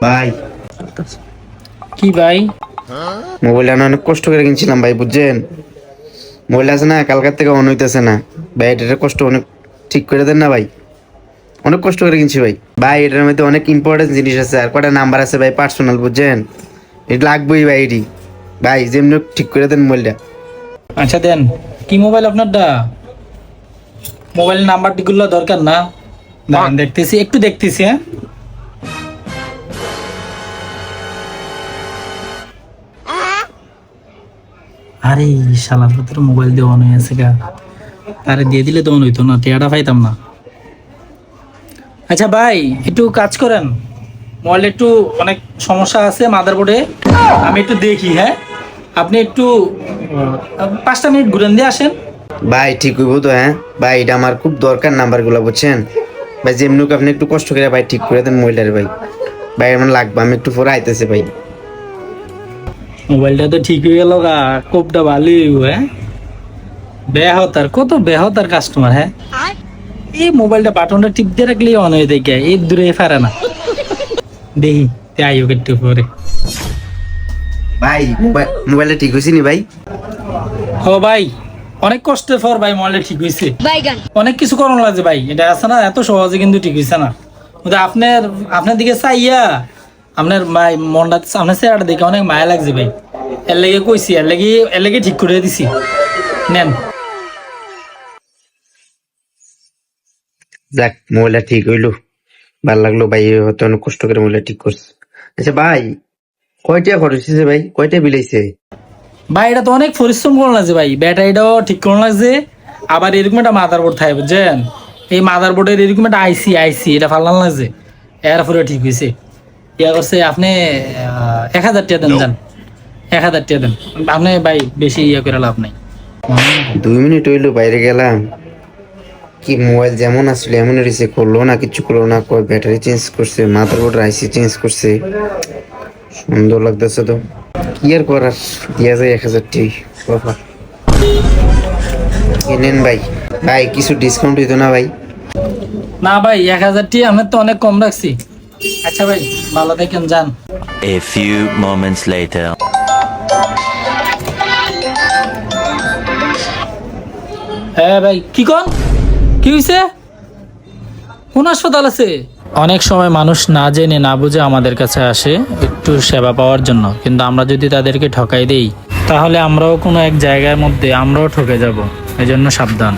ভাই কি ভাই? মোবাইলটা না অনেক কষ্ট করে কিনছিলাম ভাই, বুঝছেন? মোবাইল আছে না, কালকার থেকে অন হইতেছে না ভাই। এটার কষ্ট অনেক ঠিক করে দেন না ভাই। অনেক কষ্ট করে কিনছি ভাই। ভাই এটার মধ্যে অনেক ইম্পর্টেন্ট জিনিস আছে, আর কটা নাম্বার আছে ভাই পার্সোনাল, বুঝছেন? এটা লাগবেই ভাই। এটি ভাই যেমনি হোক ঠিক করে দেন মোবাইলটা। আচ্ছা দেন। কি মোবাইল আপনারটা? মোবাইল নাম্বারটিগুলো দরকার না? দাঁড়ান দেখতেছি, একটু দেখতেছি। হ্যাঁ, আরে শালার ভিতরে মোবাইল দিয়ে অন হয়ে আছে গা। তারে দিয়ে দিলে তো অন হইতো না, টেয়াটা পাইতাম না। আচ্ছা ভাই, একটু কাজ করেন, মোবাইলে একটু অনেক সমস্যা আছে মাদারবোর্ডে। আমি একটু দেখি। হ্যাঁ, আপনি একটু 5টা মিনিট ঘুরেন দিয়ে আসেন। ভাই ঠিক হইব তো? হ্যাঁ ভাই, এটা আমার খুব দরকার নাম্বারগুলো, বুঝছেন ভাই? যেমনি হোক আপনি একটু কষ্ট করে ভাই ঠিক করে দেন মোবাইলটার ভাই। ভাই আমার লাগবে, আমি একটু পরে আইতেছে ভাই। মোবাইলটা তো ঠিক হয়ে গেল গা, কোপটা ভালোই হইব। হ্যাঁ, বেহতার, কত বেহতার কাস্টমার। হ্যাঁ, এই মোবাইলটা বাটনটা টিপ দিয়ে রাখলেই অন হয়ে দেখে এই দূরে ফেরে না। দেখি তাই হোক একটু পরে। ভাই মোবাইলটা ঠিক হয়েছে নি ভাই? ও ভাই, অনেক কষ্টের পর ভাই মোবাইলটা ঠিক হয়েছে। অনেক কিছু করানো লাগছে ভাই, এটা আছে না এত সহজে কিন্তু ঠিক হয়েছে না। কিন্তু আপনার আপনার দিকে চাইয়া আপনার মনটা, আপনার চেহারাটা দেখে অনেক মায়া লাগছে ভাই। এর লেগে কইছি, এর লেগে ঠিক করে দিছি। নেন। যাক, মোবাইলটা ঠিক হইলো, ভাল লাগলো ভাই। হয়তো অনেক কষ্ট করে মোবাইলটা ঠিক করছে। আচ্ছা ভাই, কয়টা খরচ হয়েছে ভাই? কয়টা বিলাইছে? ভাই এটা তো অনেক পরিশ্রম করা লাগছে ভাই, ব্যাটারিটাও ঠিক করা লাগছে। আবার এরকম একটা মাদারবোর্ড থাকে বুঝছেন, এই মাদারবোর্ডের এরকম একটা আইসি এটা ফালান লাগছে। এরপরে ঠিক হয়েছে। ইয়া করছে আপনি 1000 টাকা দেন, যান 1000 টাকা দেন। আপনি ভাই বেশি ইয়া করে লাভ নাই। 2 মিনিট হইলো বাইরে গেলাম, কি মোবাইল যেমন আসলে এমন রয়েছে, করলো না, কিছু করলো না। কয় ব্যাটারি চেঞ্জ করছে, মাদারবোর্ড আইসি চেঞ্জ করছে। সুন্দর লাগতেছে তো, কি আর করার, দিয়া যায় 1000 টাকা বাবা। কিনেন ভাই। ভাই কিছু ডিসকাউন্ট হইতো না ভাই? না ভাই, 1000 টাকা আমি তো অনেক কম রাখছি। আচ্ছা ভাই, ভালো থাকেন, যান। A few moments later. হ্যাঁ ভাই, কি কোন, কি হয়েছে? কোন হাসপাতাল আছে? অনেক সময় মানুষ না জেনে না বুঝে আমাদের কাছে আসে একটু সেবা পাওয়ার জন্য, কিন্তু আমরা যদি তাদেরকে ঠকাই দেই তাহলে আমরাও কোনো এক জায়গার মধ্যে আমরাও ঠকে যাব। এজন্য সাবধান।